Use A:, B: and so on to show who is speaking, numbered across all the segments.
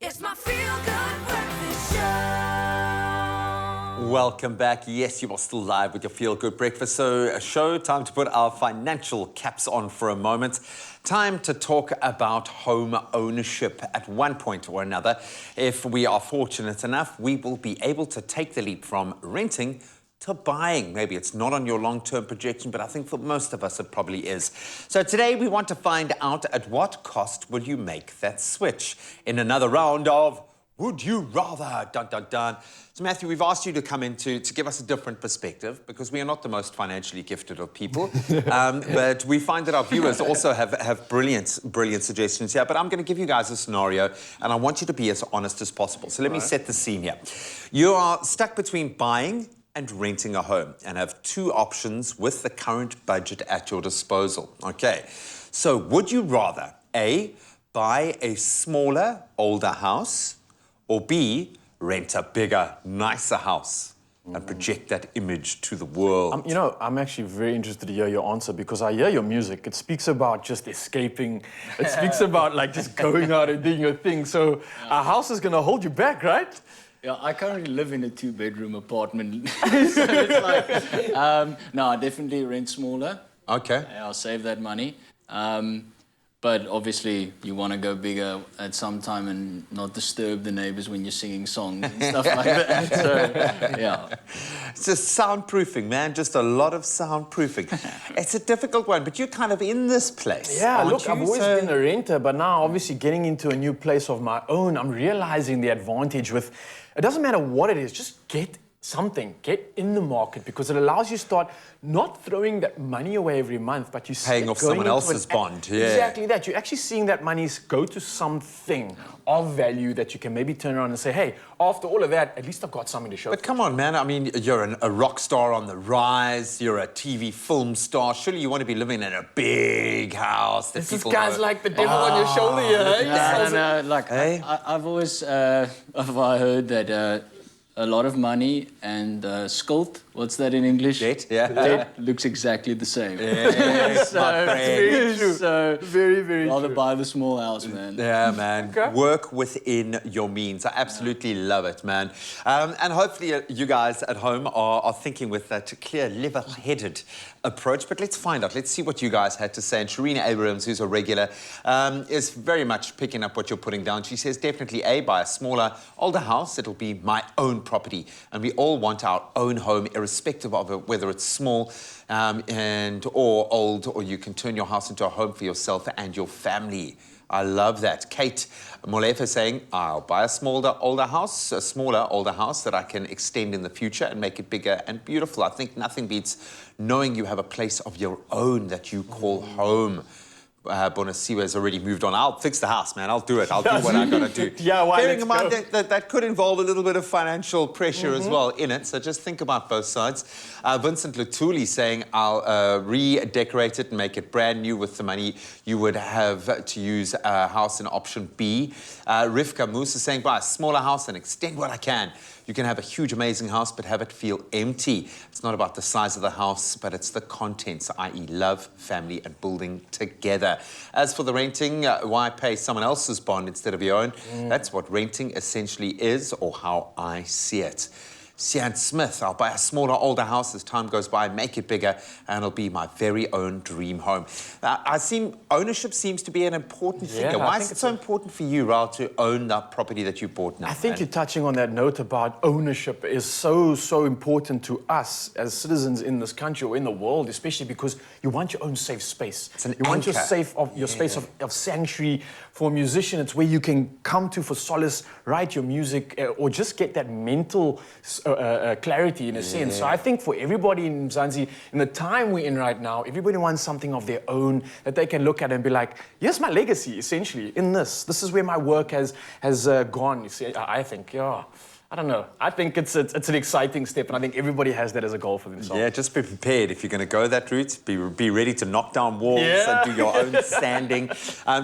A: It's my feel-good breakfast show.
B: Welcome back. Yes, you are still live with your Feel Good Breakfast. So, a show, time to put our financial caps on for a moment. Time to talk about home ownership at one point or another. If we are fortunate enough, we will be able to take the leap from renting to buying. Maybe it's not on your long-term projection, but I think for most of us it probably is. So today we want to find out at what cost will you make that switch in another round of Would You Rather? Dun, dun, dun. So Matthew, we've asked you to come in to give us a different perspective because we are not the most financially gifted of people. But we find that our viewers also have brilliant suggestions here. But I'm going to give you guys a scenario and I want you to be as honest as possible. So let me set the scene here. You are stuck between buying and renting a home and have two options with the current budget at your disposal. Okay, so would you rather A, buy a smaller, older house, or B, rent a bigger, nicer house and project that image to the world?
C: You know, I'm actually very interested to hear your answer because I hear your music. It speaks about just escaping. It speaks about like just going out and doing your thing. So a house is going to hold you back, right?
D: Yeah, I currently live in a two-bedroom apartment. So it's like, no, I definitely rent smaller.
B: Okay.
D: I'll save that money. But obviously, you want to go bigger at some time and not disturb the neighbors when you're singing songs and stuff like that. So, yeah.
B: It's just soundproofing, man. Just a lot of soundproofing. It's a difficult one, but you're kind of in this place.
C: Yeah, look, I've always been a renter, but now obviously getting into a new place of my own, I'm realizing the advantage with, it doesn't matter what it is, just get something, get in the market because it allows you to start not throwing that money away every month, but you're
B: paying off someone else's bond. Yeah.
C: Exactly that. You're actually seeing that money go to something of value that you can maybe turn around and say, hey, after all of that, at least I've got something to show.
B: But come on, man. I mean, you're a rock star on the rise. You're a TV film star. Surely you want to be living in a big house.
C: This is guys like the devil on your shoulder here.
D: No. Like, hey? I've always I've heard that a lot of money and skuld, what's that in English?
B: Debt, yeah.
D: Debt looks exactly the same.
B: Yes, my friend.
C: Very true.
D: So
C: very
D: rather
C: true.
D: buy the small house, man.
B: Yeah, man.
C: Okay.
B: Work within your means. I absolutely love it, man. And hopefully you guys at home are thinking with that clear, level-headed approach. But let's find out. Let's see what you guys had to say. And Sharina Abrams, who's a regular, is very much picking up what you're putting down. She says definitely A, buy a smaller, older house. It'll be my own property. And we all want our own home, irrespective of it, whether it's small or old, or you can turn your house into a home for yourself and your family. I love that. Kate Molefe saying, I'll buy a smaller, older house that I can extend in the future and make it bigger and beautiful. I think nothing beats knowing you have a place of your own that you call home. Bonasiwa has already moved on. I'll fix the house, man. I'll do it. I'll do what I gotta do.
C: Yeah, why?
B: Bearing in mind that could involve a little bit of financial pressure as well in it. So just think about both sides. Vincent Lutuli saying, I'll redecorate it and make it brand new with the money you would have to use a house in option B. Rivka Moose is saying, buy a smaller house and extend what I can. You can have a huge, amazing house, but have it feel empty. It's not about the size of the house, but it's the contents, i.e. love, family, and building together. As for the renting, why pay someone else's bond instead of your own? That's what renting essentially is, or how I see it. Sian Smith, I'll buy a smaller, older house as time goes by, make it bigger, and it'll be my very own dream home. Ownership seems to be an important thing. Why is it so important for you, Raul, to own that property that you bought now?
C: I think you're touching on that note about ownership is so important to us as citizens in this country or in the world, especially because you want your own safe space.
B: It's an
C: you want
B: anchor.
C: your space of sanctuary. For a musician, it's where you can come to for solace, write your music, or just get that mental clarity in a sense. So I think for everybody in Mzansi, in the time we're in right now, everybody wants something of their own that they can look at and be like, here's my legacy, essentially, in this. This is where my work has gone, you see, I think, yeah. I don't know. I think it's an exciting step, and I think everybody has that as a goal for themselves.
B: Yeah, just be prepared if you're going to go that route. Be ready to knock down walls and do your own sanding.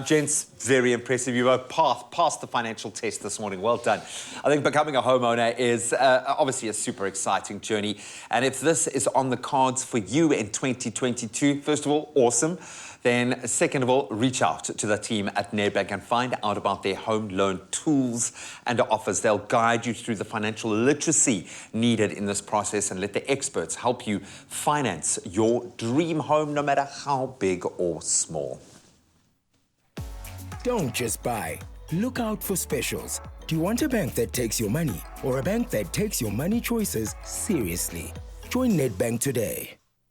B: Gents, very impressive. You were passed the financial test this morning. Well done. I think becoming a homeowner is obviously a super exciting journey. And if this is on the cards for you in 2022, first of all, awesome. then second of all, reach out to the team at Nedbank and find out about their home loan tools and offers. They'll guide you through the financial literacy needed in this process and let the experts help you finance your dream home, no matter how big or small.
E: Don't just buy. Look out for specials. Do you want a bank that takes your money or a bank that takes your money choices seriously? Join Nedbank today.